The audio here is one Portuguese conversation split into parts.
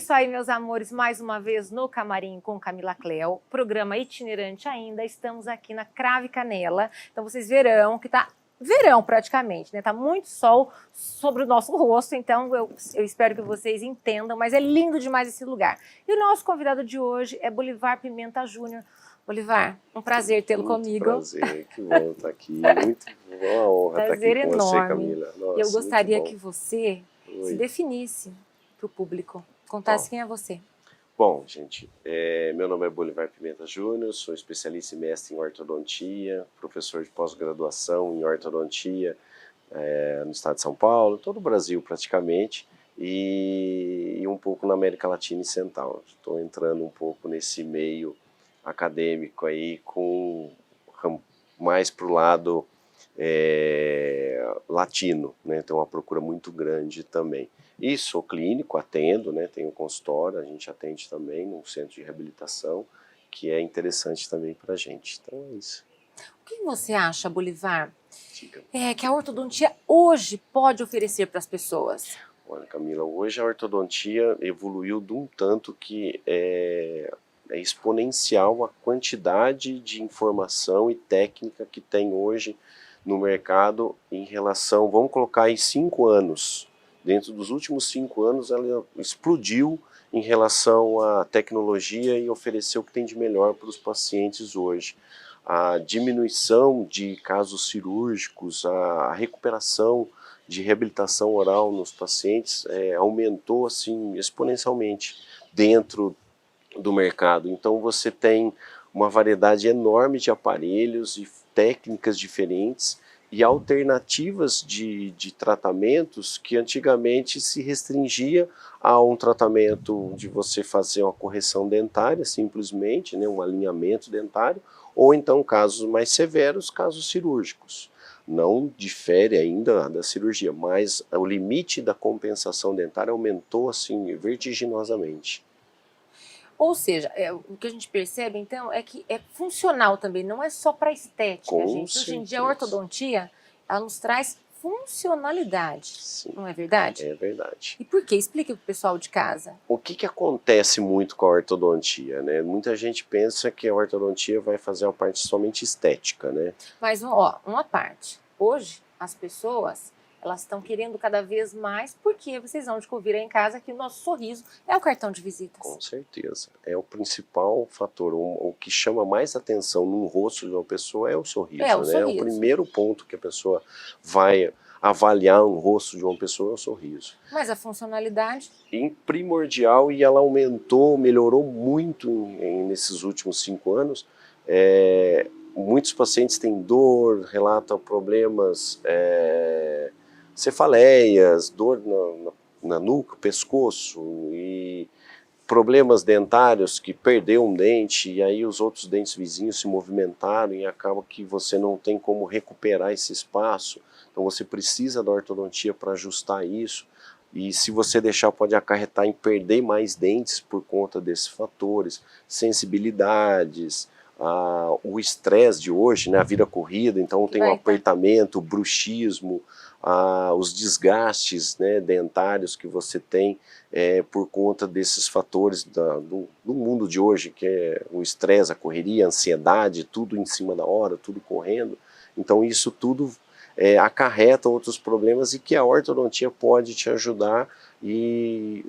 isso aí, meus amores, mais uma vez no Camarim com Camila Cléo, programa itinerante ainda, estamos aqui na Cravo e Canela, então vocês verão que tá verão praticamente, né? Tá muito sol sobre o nosso rosto, então eu espero que vocês entendam, mas é lindo demais esse lugar. E o nosso convidado de hoje é Bolivar Pimenta Júnior. Bolivar, um prazer tê-lo comigo. Prazer, que bom estar aqui, muito uma honra estar aqui com você, Camila. Nossa, eu gostaria que você se definisse para o público, contasse quem é você. Bom, gente, meu nome é Bolivar Pimenta Júnior, sou especialista e mestre em ortodontia, professor de pós-graduação em ortodontia no estado de São Paulo, todo o Brasil praticamente, e um pouco na América Latina e Central. Estou entrando um pouco nesse meio acadêmico aí, mais para o lado latino, né? Tem uma procura muito grande também. E sou clínico, atendo, né? Tenho consultório, a gente atende também num centro de reabilitação, que é interessante também para a gente. Então é isso. O que você acha, Bolivar, que a ortodontia hoje pode oferecer para as pessoas? Olha, Camila, hoje a ortodontia evoluiu de um tanto que é exponencial a quantidade de informação e técnica que tem hoje no mercado em relação, vamos colocar em 5 anos. Dentro dos últimos 5 anos ela explodiu em relação à tecnologia e ofereceu o que tem de melhor para os pacientes hoje. A diminuição de casos cirúrgicos, a recuperação de reabilitação oral nos pacientes aumentou assim exponencialmente dentro do mercado. Então você tem uma variedade enorme de aparelhos e técnicas diferentes e alternativas de tratamentos que antigamente se restringia a um tratamento de você fazer uma correção dentária simplesmente, né, um alinhamento dentário, ou então casos mais severos, casos cirúrgicos. Não difere ainda da cirurgia, mas o limite da compensação dentária aumentou assim vertiginosamente. Ou seja, o que a gente percebe, então, é que é funcional também, não é só para estética, Com gente. certeza. Hoje em dia, a ortodontia, ela nos traz funcionalidade, Sim, não é verdade? É verdade. E por quê? Explique para o pessoal de casa. O que acontece muito com a ortodontia, né? Muita gente pensa que a ortodontia vai fazer uma parte somente estética, né? Mas, ó, uma parte. Hoje, as pessoas, elas estão querendo cada vez mais, porque vocês vão descobrir aí em casa que o nosso sorriso é o cartão de visitas. Com certeza. É o principal fator. O que chama mais atenção no rosto de uma pessoa é o sorriso, né? Sorriso. O primeiro ponto que a pessoa vai avaliar um rosto de uma pessoa é o sorriso. Mas a funcionalidade? Primordial, e ela aumentou, melhorou muito nesses últimos 5 anos. Muitos pacientes têm dor, relatam problemas, cefaleias, dor na nuca, pescoço, e problemas dentários, que perdeu um dente e aí os outros dentes vizinhos se movimentaram e acaba que você não tem como recuperar esse espaço. Então você precisa da ortodontia para ajustar isso. E se você deixar, pode acarretar em perder mais dentes por conta desses fatores, sensibilidades, o estresse de hoje, né, a vida corrida, então tem o apertamento, o bruxismo, os desgastes, né, dentários que você tem por conta desses fatores do mundo de hoje, que é o estresse, a correria, a ansiedade, tudo em cima da hora, tudo correndo. Então isso tudo acarreta outros problemas e que a ortodontia pode te ajudar e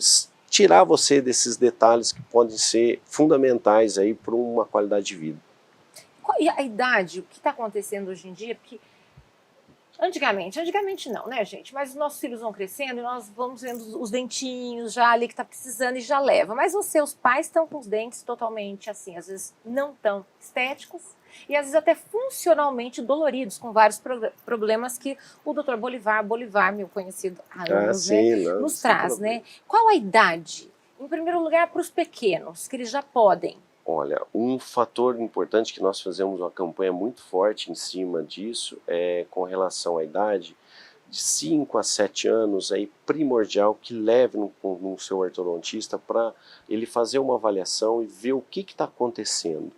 tirar você desses detalhes que podem ser fundamentais aí para uma qualidade de vida. E a idade, o que está acontecendo hoje em dia? Porque antigamente não, né, gente? Mas os nossos filhos vão crescendo e nós vamos vendo os dentinhos já ali que está precisando e já leva. Mas os pais estão com os dentes totalmente assim, às vezes não tão estéticos e às vezes até funcionalmente doloridos, com vários problemas que o Dr. Bolivar, meu conhecido há anos, né, nos traz, né? Qual a idade? Em primeiro lugar, para os pequenos, que eles já podem. Olha, um fator importante que nós fazemos uma campanha muito forte em cima disso é com relação à idade, de 5 a 7 anos, é primordial que leve no seu ortodontista para ele fazer uma avaliação e ver o que está acontecendo.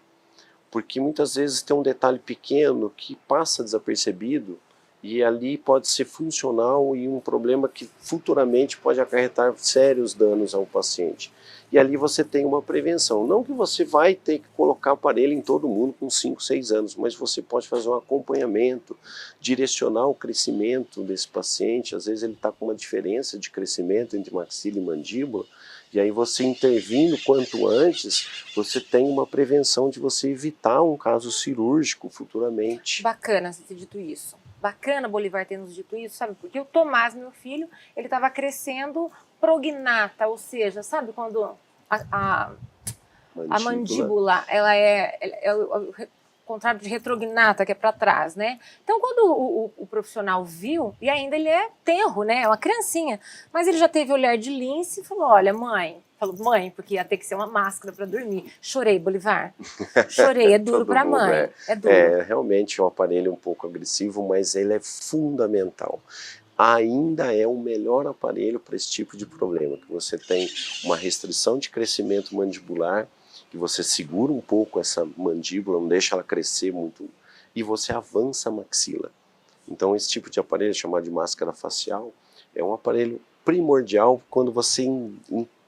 Porque muitas vezes tem um detalhe pequeno que passa desapercebido E ali pode ser funcional e um problema que futuramente pode acarretar sérios danos ao paciente. E ali você tem uma prevenção. Não que você vai ter que colocar aparelho em todo mundo com 5, 6 anos, mas você pode fazer um acompanhamento, direcionar o crescimento desse paciente. Às vezes ele está com uma diferença de crescimento entre maxila e mandíbula, e aí você intervindo quanto antes, você tem uma prevenção de você evitar um caso cirúrgico futuramente. Bacana você ter dito isso. Bacana, Bolivar, ter nos dito isso, sabe? Porque o Tomás, meu filho, ele estava crescendo prognata, ou seja, sabe quando a mandíbula, ela é o contrário de retrognata, que é para trás, né? Então, quando o profissional viu, e ainda ele é tenro, né? É uma criancinha, mas ele já teve olhar de lince e falou, olha, mãe, falou, mãe, porque ia ter que ser uma máscara para dormir. Chorei, Bolivar. Chorei, é duro para a mãe. É duro. Realmente é um aparelho um pouco agressivo, mas ele é fundamental. Ainda é o melhor aparelho para esse tipo de problema, que você tem uma restrição de crescimento mandibular, que você segura um pouco essa mandíbula, não deixa ela crescer muito, e você avança a maxila. Então esse tipo de aparelho, chamado de máscara facial, é um aparelho primordial quando você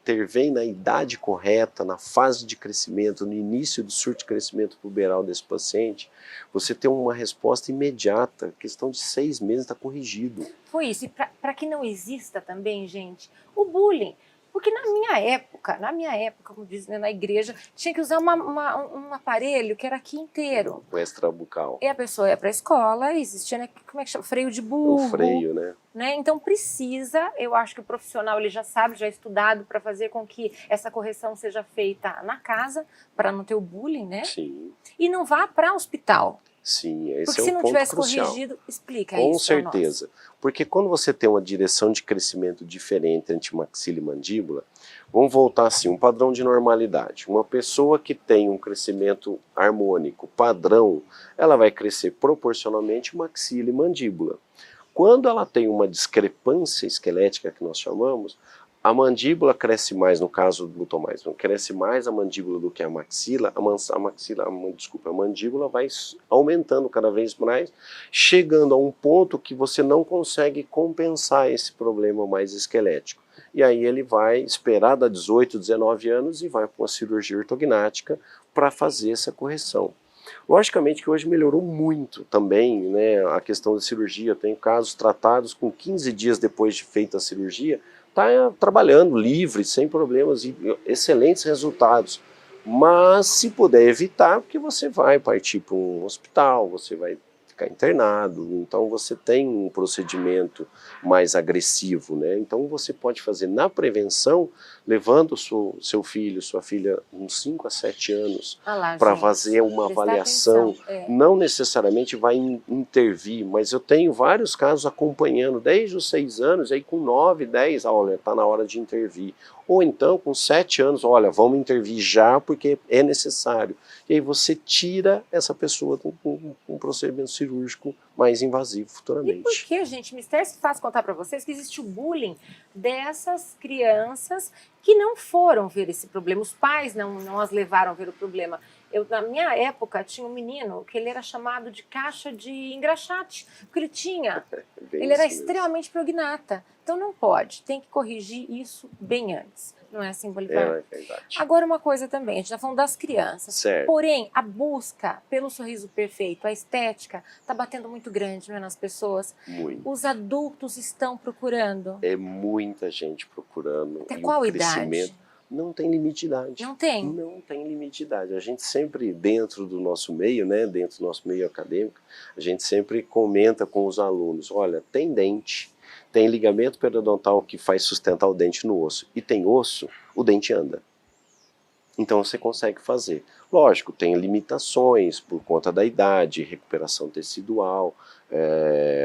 intervém na idade correta, na fase de crescimento, no início do surto de crescimento puberal desse paciente, você tem uma resposta imediata, questão de 6 meses está corrigido. Foi isso, e para que não exista também, gente, o bullying. Porque na minha época, como dizem na igreja, tinha que usar um aparelho que era aqui inteiro. O extrabucal. E a pessoa ia para a escola, existia, né, como é que chama? Freio de burro. O freio, né? Então precisa, eu acho que o profissional ele já sabe, já é estudado para fazer com que essa correção seja feita na casa, para não ter o bullying, né? Sim. E não vá para o hospital. Sim, esse porque é o ponto crucial. se não tivesse corrigido, explica isso. Com certeza. Porque quando você tem uma direção de crescimento diferente entre maxila e mandíbula, vamos voltar assim, um padrão de normalidade. Uma pessoa que tem um crescimento harmônico, padrão, ela vai crescer proporcionalmente maxila e mandíbula. Quando ela tem uma discrepância esquelética, que nós chamamos, a mandíbula cresce mais, no caso do Tomás, cresce mais a mandíbula do que a maxila, a mandíbula vai aumentando cada vez mais, chegando a um ponto que você não consegue compensar esse problema mais esquelético. E aí ele vai esperar dar 18, 19 anos e vai para uma cirurgia ortognática para fazer essa correção. Logicamente que hoje melhorou muito também, né, a questão da cirurgia. Tem casos tratados com 15 dias depois de feita a cirurgia, está trabalhando livre, sem problemas e excelentes resultados. Mas se puder evitar, porque você vai partir para um hospital, você vai ficar internado, então você tem um procedimento mais agressivo, né? Então você pode fazer na prevenção, levando seu filho, sua filha, uns 5 a 7 anos, para fazer uma avaliação. Não necessariamente vai intervir, mas eu tenho vários casos acompanhando desde os 6 anos, aí com 9, 10, olha, está na hora de intervir. Ou então com 7 anos, olha, vamos intervir já porque é necessário. E aí você tira essa pessoa com um procedimento cirúrgico mais invasivo futuramente. E por que, gente? Mistério se faz contar para vocês que existe o bullying dessas crianças que não foram ver esse problema. Os pais não as levaram a ver o problema. Na minha época, tinha um menino que ele era chamado de caixa de engraxate, porque ele era extremamente prognata. Então não pode, tem que corrigir isso bem antes. Não é assim, Bolivar? É verdade. Agora uma coisa também, a gente está falando das crianças. Certo. Porém, a busca pelo sorriso perfeito, a estética, está batendo muito grande, não é, nas pessoas? Muito. Os adultos estão procurando. É muita gente procurando. Até qual idade? Não tem limite de idade. Não tem? Não tem limite de idade. A gente sempre, dentro do nosso meio, né, dentro do nosso meio acadêmico, a gente sempre comenta com os alunos, olha, tem dente, tem ligamento periodontal que faz sustentar o dente no osso, e tem osso, o dente anda. Então você consegue fazer. Lógico, tem limitações por conta da idade, recuperação tecidual,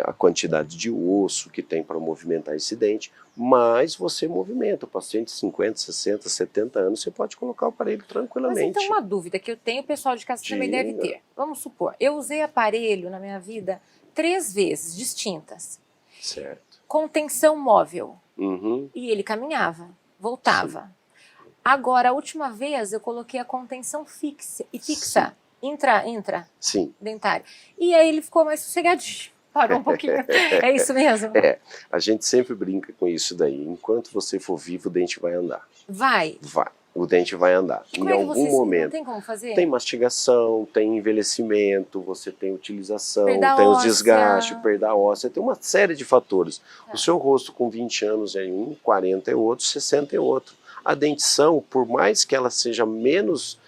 a quantidade de osso que tem para movimentar esse dente, mas você movimenta. O paciente de 50, 60, 70 anos, você pode colocar o aparelho tranquilamente. Mas então uma dúvida que eu tenho, o pessoal de casa também deve ter. Vamos supor, eu usei aparelho na minha vida 3 vezes distintas. Certo. Contenção móvel. Uhum. E ele caminhava, voltava. Sim. Agora, a última vez eu coloquei a contenção fixa, intra Sim. dentária. E aí ele ficou mais sossegadinho. Parou um pouquinho. É isso mesmo? É, a gente sempre brinca com isso daí. Enquanto você for vivo, o dente vai andar. Vai? Vai. O dente vai andar. Como Em é que algum não momento. tem como fazer? Tem mastigação, tem envelhecimento, você tem utilização, Perda tem os óssea. desgastes, perda óssea, tem uma série de fatores. Tá. O seu rosto com 20 anos é um, 40 é outro, 60 é outro. A dentição, por mais que ela seja menos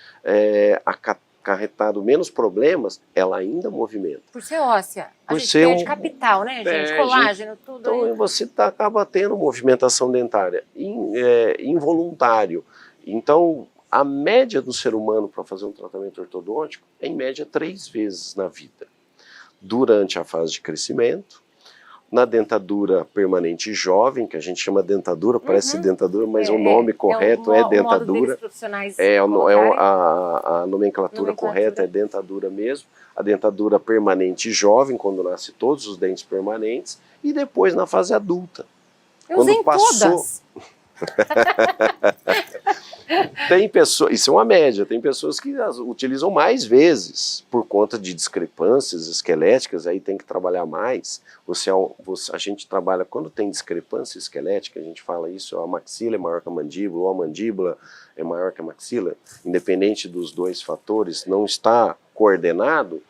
acarretado menos problemas, ela ainda movimenta. Por ser óssea. A Por gente ser perde capital, né, gente? Colágeno, tudo. Então aí. você acaba tendo movimentação dentária involuntário. Então a média do ser humano para fazer um tratamento ortodôntico é em média 3 vezes na vida. Durante a fase de crescimento, na dentadura permanente jovem, que a gente chama dentadura, parece dentadura, mas o nome correto é dentadura. O modo deles profissionais a nomenclatura correta é dentadura mesmo. A dentadura permanente jovem, quando nasce todos os dentes permanentes, e depois na fase adulta. Eu usei todas. Tem pessoas, isso é uma média, tem pessoas que utilizam mais vezes por conta de discrepâncias esqueléticas, aí tem que trabalhar mais. A gente trabalha, quando tem discrepância esquelética, a gente fala isso, a maxila é maior que a mandíbula, ou a mandíbula é maior que a maxila, independente dos dois fatores, não está coordenado.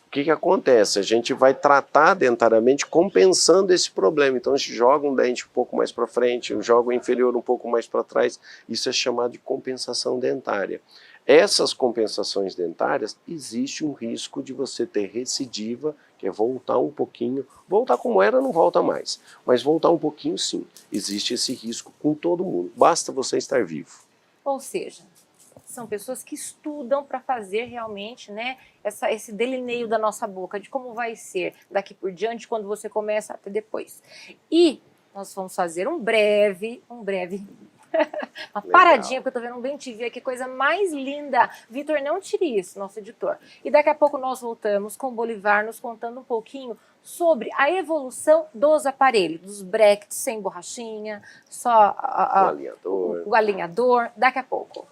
O que acontece? A gente vai tratar dentariamente compensando esse problema. Então a gente joga um dente um pouco mais para frente, joga o inferior um pouco mais para trás. Isso é chamado de compensação dentária. Essas compensações dentárias, existe um risco de você ter recidiva, que é voltar um pouquinho. Voltar como era não volta mais, mas voltar um pouquinho sim. Existe esse risco com todo mundo. Basta você estar vivo. Ou seja, são pessoas que estudam para fazer realmente, né, esse delineio da nossa boca, de como vai ser daqui por diante, quando você começa até depois. E nós vamos fazer uma paradinha, porque eu tô vendo um Bem TV aqui, coisa mais linda. Vitor, não tire isso, nosso editor. E daqui a pouco nós voltamos com o Bolivar nos contando um pouquinho sobre a evolução dos aparelhos, dos brackets sem borrachinha, só o alinhador, daqui a pouco.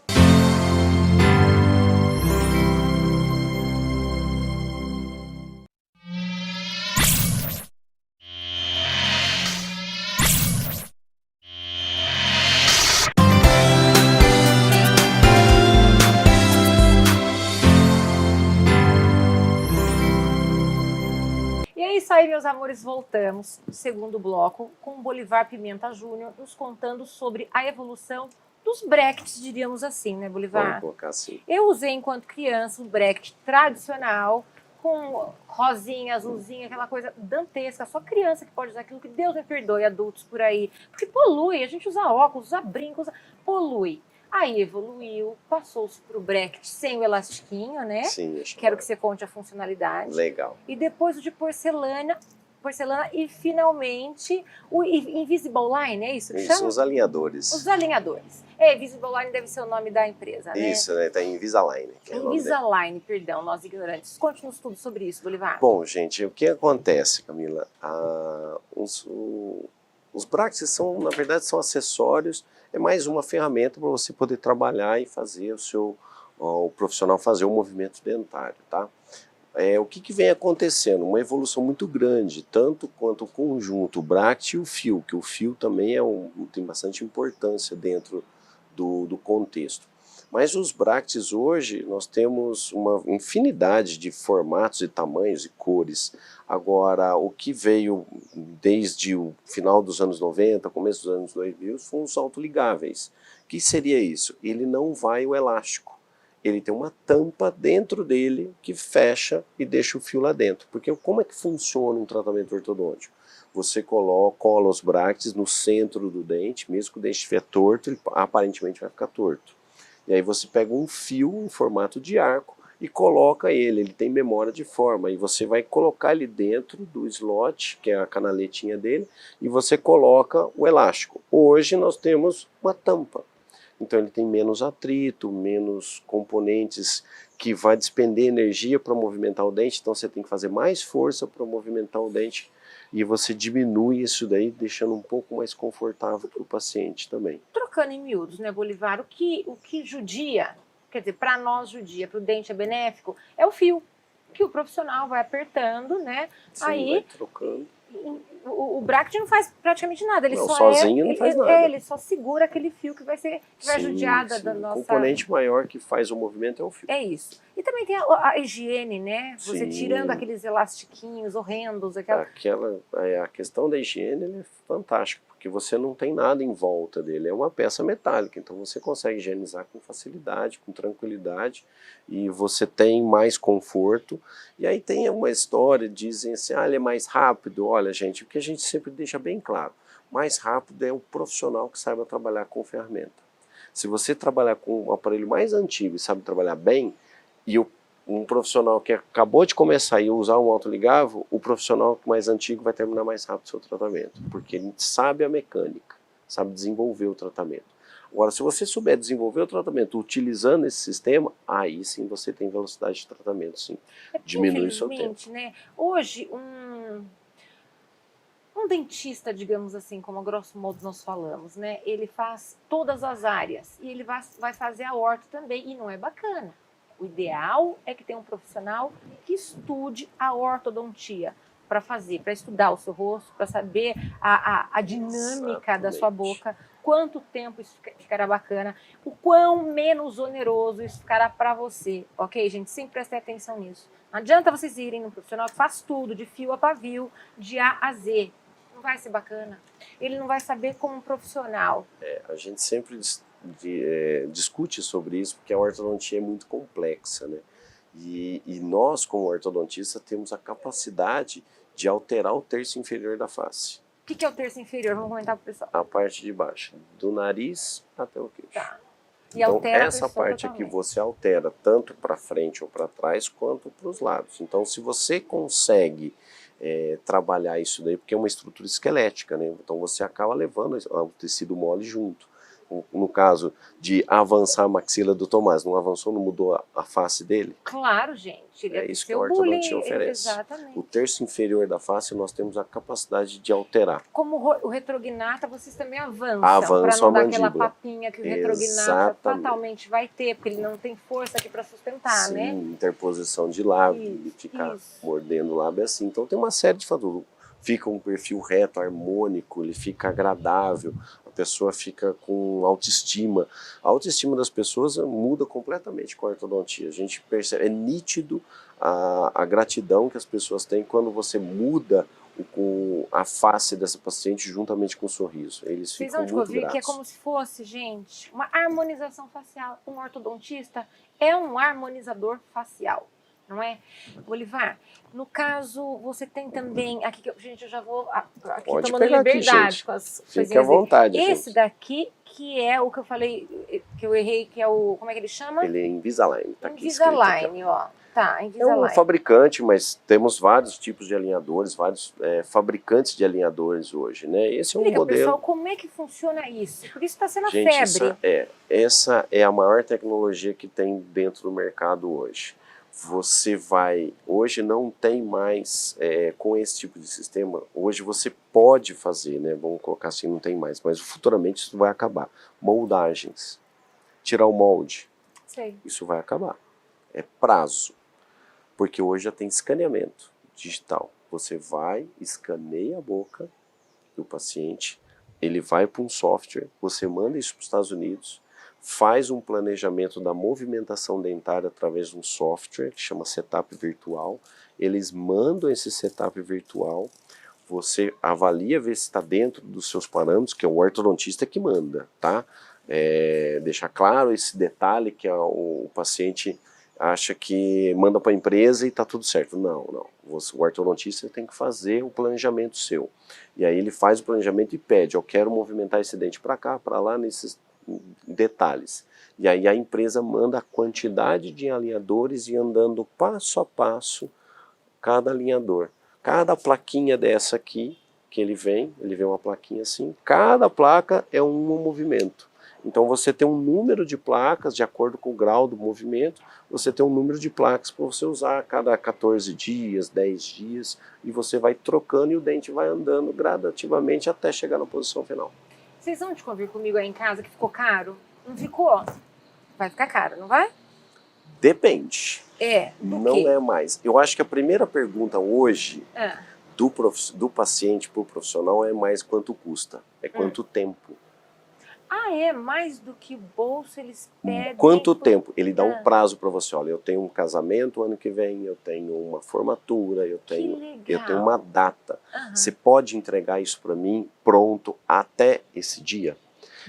E é isso aí, meus amores, voltamos no segundo bloco com o Bolivar Pimenta Júnior nos contando sobre a evolução dos brackets, diríamos assim, né, Bolivar? Vamos colocar assim. Eu usei enquanto criança um bracket tradicional, com rosinha, azulzinha, aquela coisa dantesca, só criança que pode usar aquilo, que Deus me perdoe, adultos por aí, porque polui, a gente usa óculos, usa brinco, polui. Aí evoluiu, passou-se para o bracket sem o elastiquinho, né? Sim, Quero que você conte a funcionalidade. Legal. E depois o de porcelana e finalmente o Invisible Line, é isso que chama? Os alinhadores. Os alinhadores. Invisible Line deve ser o nome da empresa, né? Isso, né? Tá em Invisalign. Invisalign, perdão, nós ignorantes. Conte-nos tudo sobre isso, Bolivar. Bom, gente, o que acontece, Camila? Os brackets são, na verdade, são acessórios, é mais uma ferramenta para você poder trabalhar e fazer o profissional fazer o movimento dentário, tá? O que vem acontecendo? Uma evolução muito grande, tanto quanto o conjunto, o bracket e o fio, que o fio também tem bastante importância dentro do contexto. Mas os brackets hoje, nós temos uma infinidade de formatos e tamanhos e cores. Agora, o que veio desde o final dos anos 90, começo dos anos 2000, foram os autoligáveis. O que seria isso? Ele não vai o elástico. Ele tem uma tampa dentro dele que fecha e deixa o fio lá dentro. Porque como é que funciona um tratamento ortodôntico? Você cola os brackets no centro do dente, mesmo que o dente estiver torto, ele aparentemente vai ficar torto. E aí você pega um fio em formato de arco e coloca ele tem memória de forma, e você vai colocar ele dentro do slot, que é a canaletinha dele, e você coloca o elástico. Hoje nós temos uma tampa. Então ele tem menos atrito, menos componentes que vai despender energia para movimentar o dente, então você tem que fazer mais força para movimentar o dente e você diminui isso daí, deixando um pouco mais confortável para o paciente também. Trocando em miúdos, né, Bolivar, o que judia, quer dizer, para nós judia, para o dente é benéfico, é o fio. que o profissional vai apertando, né? Sim, Aí vai trocando. o bracket não faz praticamente nada, ele Não, só sozinho não faz nada. ele só segura aquele fio que vai judiar da O nossa... componente maior que faz o movimento é o fio. É isso. E também tem a higiene, né? Você Sim. tirando aqueles elastiquinhos horrendos, A questão da higiene ele é fantástica, porque você não tem nada em volta dele, é uma peça metálica, então você consegue higienizar com facilidade, com tranquilidade, e você tem mais conforto. E aí tem uma história, dizem assim, ele é mais rápido. Olha, gente, o que a gente sempre deixa bem claro, mais rápido é o profissional que saiba trabalhar com ferramenta. Se você trabalhar com um aparelho mais antigo e sabe trabalhar bem, e um profissional que acabou de começar a usar um autoligável, o profissional mais antigo vai terminar mais rápido o seu tratamento, porque ele sabe a mecânica, sabe desenvolver o tratamento. Agora, se você souber desenvolver o tratamento utilizando esse sistema, aí sim você tem velocidade de tratamento, sim. Diminui o seu tempo. Né? Hoje, um dentista, digamos assim, como a grosso modo nós falamos, né? Ele faz todas as áreas e ele vai fazer a orto também, e não é bacana. O ideal é que tenha um profissional que estude a ortodontia para estudar o seu rosto, para saber a dinâmica da sua boca, quanto tempo isso ficará bacana, o quão menos oneroso isso ficará para você, ok, gente? Sempre prestem atenção nisso. Não adianta vocês irem no profissional que faz tudo, de fio a pavio, de A a Z. Não vai ser bacana. Ele não vai saber como um profissional. A gente sempre discute sobre isso, porque a ortodontia é muito complexa, né? E nós, como ortodontistas, temos a capacidade de alterar o terço inferior da face. O que é o terço inferior? Vamos comentar para o pessoal. A parte de baixo, do nariz até o queixo. Tá. E então, altera essa parte aqui você altera tanto para frente ou para trás, quanto para os lados. Então, se você consegue trabalhar isso daí, porque é uma estrutura esquelética, né? Então você acaba levando o tecido mole junto. No caso de avançar a maxila do Tomás, não avançou, não mudou a face dele? Claro, gente. É isso que a ortodontia oferece. Exatamente. O terço inferior da face nós temos a capacidade de alterar. Como o retrognata, vocês também avançam. Avançam para não a dar mandíbula. Aquela papinha que o retrognata fatalmente vai ter, porque ele não tem força aqui para sustentar, sim, né? Interposição de lábio, ele fica mordendo o lábio assim. Então tem uma série de fatores. Fica um perfil reto, harmônico, ele fica agradável, a pessoa fica com autoestima. A autoestima das pessoas muda completamente com a ortodontia. A gente percebe, é nítido a gratidão que as pessoas têm quando você muda a face dessa paciente juntamente com o sorriso. Eles ficam muito gratos. Que é como se fosse, gente, uma harmonização facial. Um ortodontista é um harmonizador facial. Não é? Bolivar, no caso, você tem também, aqui, gente, eu já vou aqui tomando liberdade aqui, com as fique à vontade, esse gente. Daqui, que é o que eu falei, que eu errei, que é o, como é que ele chama? Ele é Invisalign, tá aqui Invisalign, ó. Tá, Invisalign. É um fabricante, mas temos vários tipos de alinhadores, vários fabricantes de alinhadores hoje, né? Esse é um modelo. Pessoal, como é que funciona isso? Porque isso está sendo a febre. Essa é a maior tecnologia que tem dentro do mercado hoje. Você hoje não tem mais, com esse tipo de sistema, hoje você pode fazer, né? Vamos colocar assim, não tem mais, mas futuramente isso vai acabar. Moldagens, tirar o molde, isso vai acabar. É prazo, porque hoje já tem escaneamento digital. Você escaneia a boca do paciente, ele vai para um software, você manda isso para os Estados Unidos, faz um planejamento da movimentação dentária através de um software que chama setup virtual. Eles mandam esse setup virtual, você avalia, vê se está dentro dos seus parâmetros, que é o ortodontista que manda, tá? Deixar claro esse detalhe que o paciente acha que manda para a empresa e está tudo certo. Não. O ortodontista tem que fazer o planejamento seu. E aí ele faz o planejamento e pede, eu quero movimentar esse dente para cá, para lá, nesses detalhes. E aí a empresa manda a quantidade de alinhadores e andando passo a passo cada alinhador. Cada plaquinha dessa aqui que ele vem uma plaquinha assim, cada placa é um movimento. Então você tem um número de placas, de acordo com o grau do movimento, você tem um número de placas para você usar a cada 14 dias, 10 dias, e você vai trocando e o dente vai andando gradativamente até chegar na posição final. Vocês vão te convir comigo aí em casa que ficou caro? Não ficou? Vai ficar caro, não vai? Depende. Não é mais. Eu acho que a primeira pergunta hoje Ah, do paciente para o profissional é mais quanto custa, é quanto tempo. é mais do que bolsa eles pedem. Quanto tempo? Ele dá um Ah, prazo para você. Olha, eu tenho um casamento ano que vem, eu tenho uma formatura, eu que tenho legal. uma data. Aham. Você pode entregar isso para mim pronto até esse dia?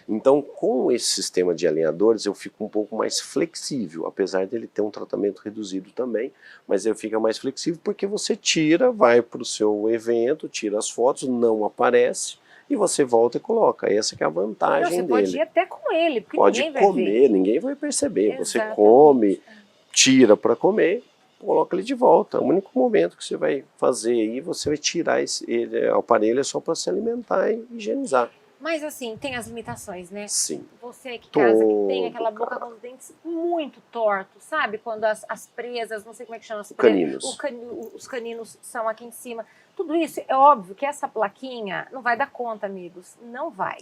Então, com esse sistema de alinhadores, eu fico um pouco mais flexível, apesar dele ter um tratamento reduzido também, mas eu fico mais flexível porque você tira, vai para o seu evento, tira as fotos, não aparece, e você volta e coloca. Essa que é a Não, vantagem você pode dele. ir até com ele, porque Pode ninguém vai ver. comer, ninguém vai perceber. Você Exatamente. come, tira para comer, coloca ele de volta. O único momento que você vai fazer aí, você vai tirar o aparelho é só para se alimentar e higienizar. Mas assim, tem as limitações, né? Sim. Você que casa, que tem aquela Todo, boca com os dentes muito tortos, sabe? Quando as presas, não sei como é que chama, Caninos. os caninos são aqui em cima. Tudo isso, é óbvio que essa plaquinha não vai dar conta, amigos. Não vai.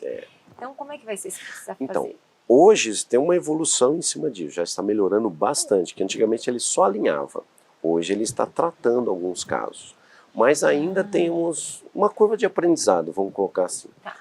Então, como é que vai ser se precisar Então, fazer? hoje tem uma evolução em cima disso, já está melhorando bastante, que antigamente ele só alinhava. Hoje ele está tratando alguns casos. Mas ainda temos uma curva de aprendizado, vamos colocar assim. Tá.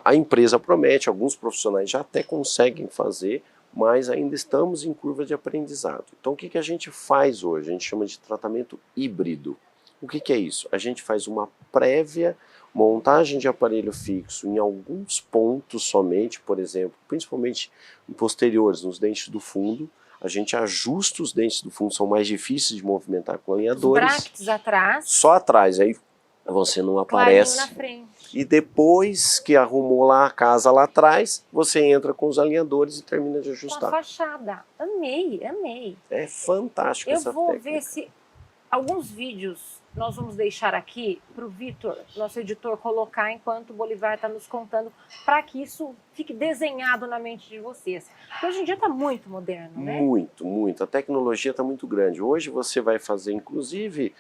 A empresa promete, alguns profissionais já até conseguem fazer, mas ainda estamos em curva de aprendizado. Então o que a gente faz hoje? A gente chama de tratamento híbrido. O que é isso? A gente faz uma prévia montagem de aparelho fixo em alguns pontos somente, por exemplo, principalmente posteriores, nos dentes do fundo. A gente ajusta os dentes do fundo, são mais difíceis de movimentar com alinhadores. Os brackets atrás. Só atrás, aí você não Clarinho aparece. na frente. E depois que arrumou lá a casa lá atrás, você entra com os alinhadores e termina de Com a ajustar. fachada. Amei, amei. É fantástico essa Eu vou técnica. ver se alguns vídeos nós vamos deixar aqui para o Vitor, nosso editor, colocar enquanto o Bolivar está nos contando, para que isso fique desenhado na mente de vocês. Porque hoje em dia está muito moderno, né? Muito, muito. A tecnologia está muito grande. Hoje você vai fazer, inclusive,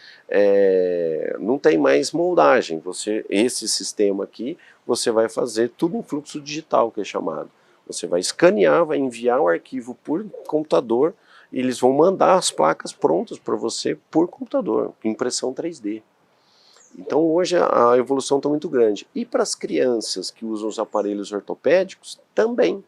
não tem mais moldagem. Esse sistema aqui, você vai fazer tudo em fluxo digital, que é chamado. Você vai escanear, vai enviar o arquivo por computador e eles vão mandar as placas prontas para você por computador, impressão 3D. Então hoje a evolução está muito grande. E para as crianças que usam os aparelhos ortopédicos, também.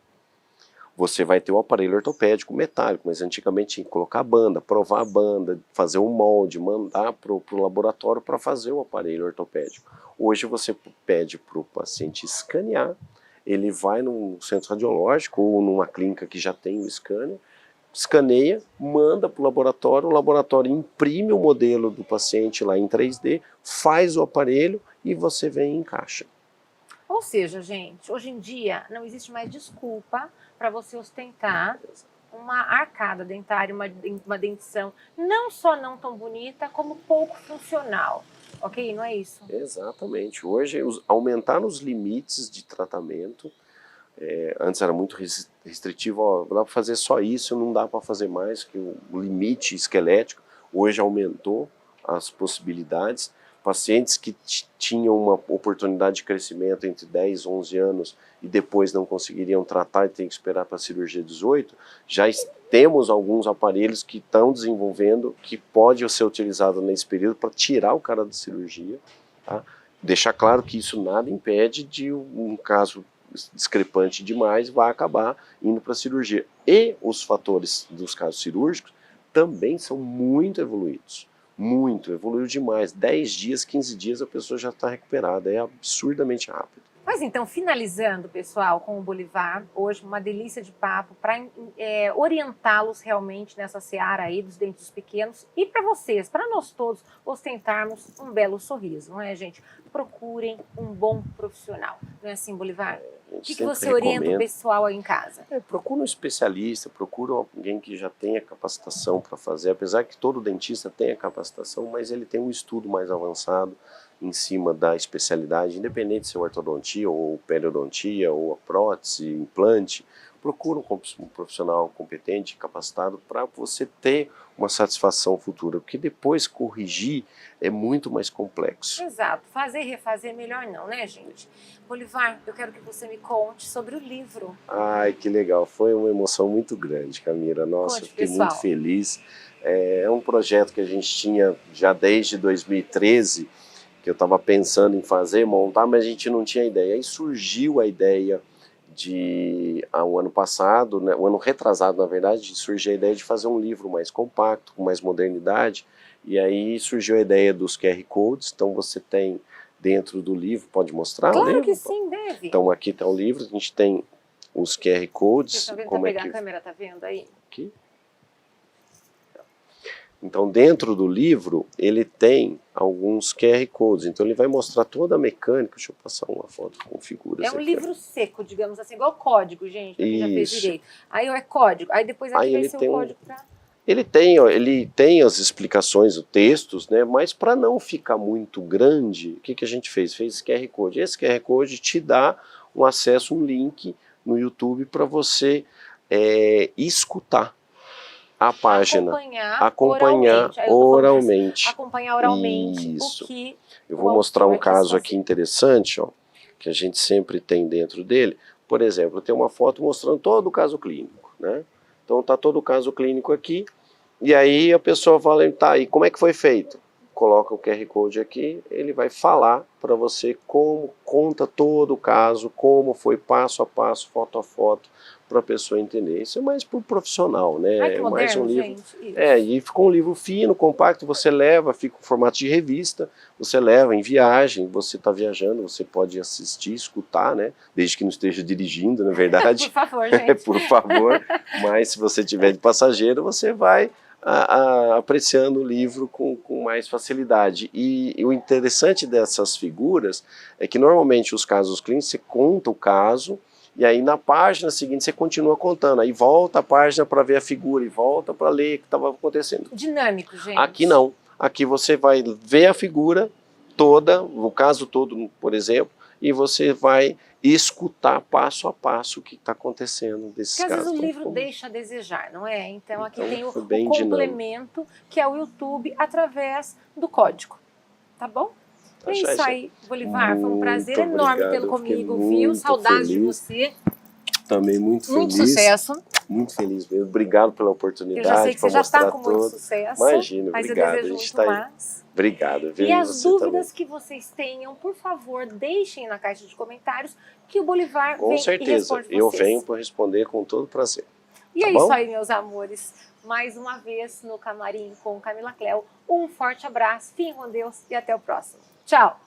Você vai ter o aparelho ortopédico metálico, mas antigamente tinha que colocar a banda, provar a banda, fazer um molde, mandar para o laboratório para fazer o aparelho ortopédico. Hoje você pede para o paciente escanear, ele vai num centro radiológico ou numa clínica que já tem o scanner, escaneia, manda para o laboratório imprime o modelo do paciente lá em 3D, faz o aparelho e você vem e encaixa. Ou seja, gente, hoje em dia não existe mais desculpa para você ostentar uma arcada dentária, uma dentição não só não tão bonita, como pouco funcional. Ok? Não é isso? Exatamente. Hoje aumentaram os limites de tratamento. Antes era muito restritivo, ó, dá para fazer só isso, não dá para fazer mais, que o limite esquelético hoje aumentou as possibilidades. Pacientes que tinham uma oportunidade de crescimento entre 10 e 11 anos e depois não conseguiriam tratar e tem que esperar para a cirurgia 18, já temos alguns aparelhos que estão desenvolvendo que pode ser utilizado nesse período para tirar o cara da cirurgia. Tá? Deixar claro que isso nada impede de um caso discrepante demais, vai acabar indo para a cirurgia. E os fatores dos casos cirúrgicos também são muito evoluídos. Muito, evoluiu demais. 10 dias, 15 dias a pessoa já está recuperada. É absurdamente rápido. Mas então, finalizando, pessoal, com o Bolivar, hoje uma delícia de papo para orientá-los realmente nessa seara aí dos dentes pequenos e para vocês, para nós todos, ostentarmos um belo sorriso, não é, gente? Procurem um bom profissional, não é assim, Bolivar? O que você orienta o pessoal aí em casa? Procura um especialista, procura alguém que já tenha capacitação para fazer, apesar que todo dentista tenha capacitação, mas ele tem um estudo mais avançado em cima da especialidade, independente se é ortodontia ou periodontia ou a prótese, implante. Procura um profissional competente, capacitado, para você ter uma satisfação futura, porque depois corrigir é muito mais complexo. Exato, fazer e refazer melhor não, né, gente? Bolivar, eu quero que você me conte sobre o livro. Ai, que legal, foi uma emoção muito grande, Camila. Nossa, eu fiquei muito feliz. É um projeto que a gente tinha já desde 2013, que eu estava pensando em fazer, montar, mas a gente não tinha ideia. Aí surgiu a ideia o ano passado, né, o ano retrasado, na verdade, surgiu a ideia de fazer um livro mais compacto, com mais modernidade, e aí surgiu a ideia dos QR Codes. Então você tem dentro do livro, pode mostrar o livro? Claro que sim, deve. Então aqui está o livro, a gente tem os QR Codes. Vocês estão vendo, como pegar a câmera, tá vendo aí? Aqui. Então dentro do livro ele tem alguns QR Codes, então ele vai mostrar toda a mecânica. Deixa eu passar uma foto com figuras. É um aqui, livro seco, digamos assim, igual código, gente, pra quem já fez Isso. direito. Aí é código, aí depois aqui vai ele ser tem o código pra... Ele tem as explicações, os textos, né? Mas para não ficar muito grande, o que a gente fez? Fez QR Code. Esse QR Code te dá um acesso, um link no YouTube para você escutar a página. Acompanhar oralmente. Acompanhar oralmente. Isso. O que eu vou mostrar um caso aqui interessante, ó, que a gente sempre tem dentro dele. Por exemplo, tem uma foto mostrando todo o caso clínico, né? Então está todo o caso clínico aqui, e aí a pessoa fala, tá, e como é que foi feito? Coloca o QR Code aqui, ele vai falar para você como, conta todo o caso, como foi passo a passo, foto a foto, para a pessoa entender. Isso é mais para o profissional, né? Ai, que moderno, mais um livro. Gente, e ficou um livro fino, compacto, você leva, fica em formato de revista, você leva em viagem, você está viajando, você pode assistir, escutar, né? Desde que não esteja dirigindo, na verdade. Por favor, gente. Por favor. Mas se você tiver de passageiro, você vai apreciando o livro com mais facilidade. E o interessante dessas figuras é que normalmente os casos clínicos, você conta o caso, e aí na página seguinte você continua contando, aí volta a página para ver a figura e volta para ler o que estava acontecendo. Dinâmico, gente. Aqui não, aqui você vai ver a figura toda, o caso todo, por exemplo, e você vai escutar passo a passo o que está acontecendo desses casos. Porque às vezes o livro deixa a desejar, não é? Então aqui tem o complemento, dinâmico. Que é o YouTube através do código, tá bom? É isso aí, Bolivar, foi um prazer enorme tê-lo comigo, viu? Saudades de você. Também muito feliz. Muito sucesso. Muito feliz mesmo. Obrigado pela oportunidade. Eu já sei que você já está com muito tudo. sucesso. Imagina, mas obrigado. eu desejo muito mais. Obrigado. E as dúvidas que vocês tenham, por favor, deixem na caixa de comentários que o Bolivar vem e responde vocês. Com certeza, eu venho para responder com todo prazer. E é isso aí, meus amores. Mais uma vez no Camarim com Camila Cléo. Um forte abraço, fiquem com Deus e até o próximo. Tchau!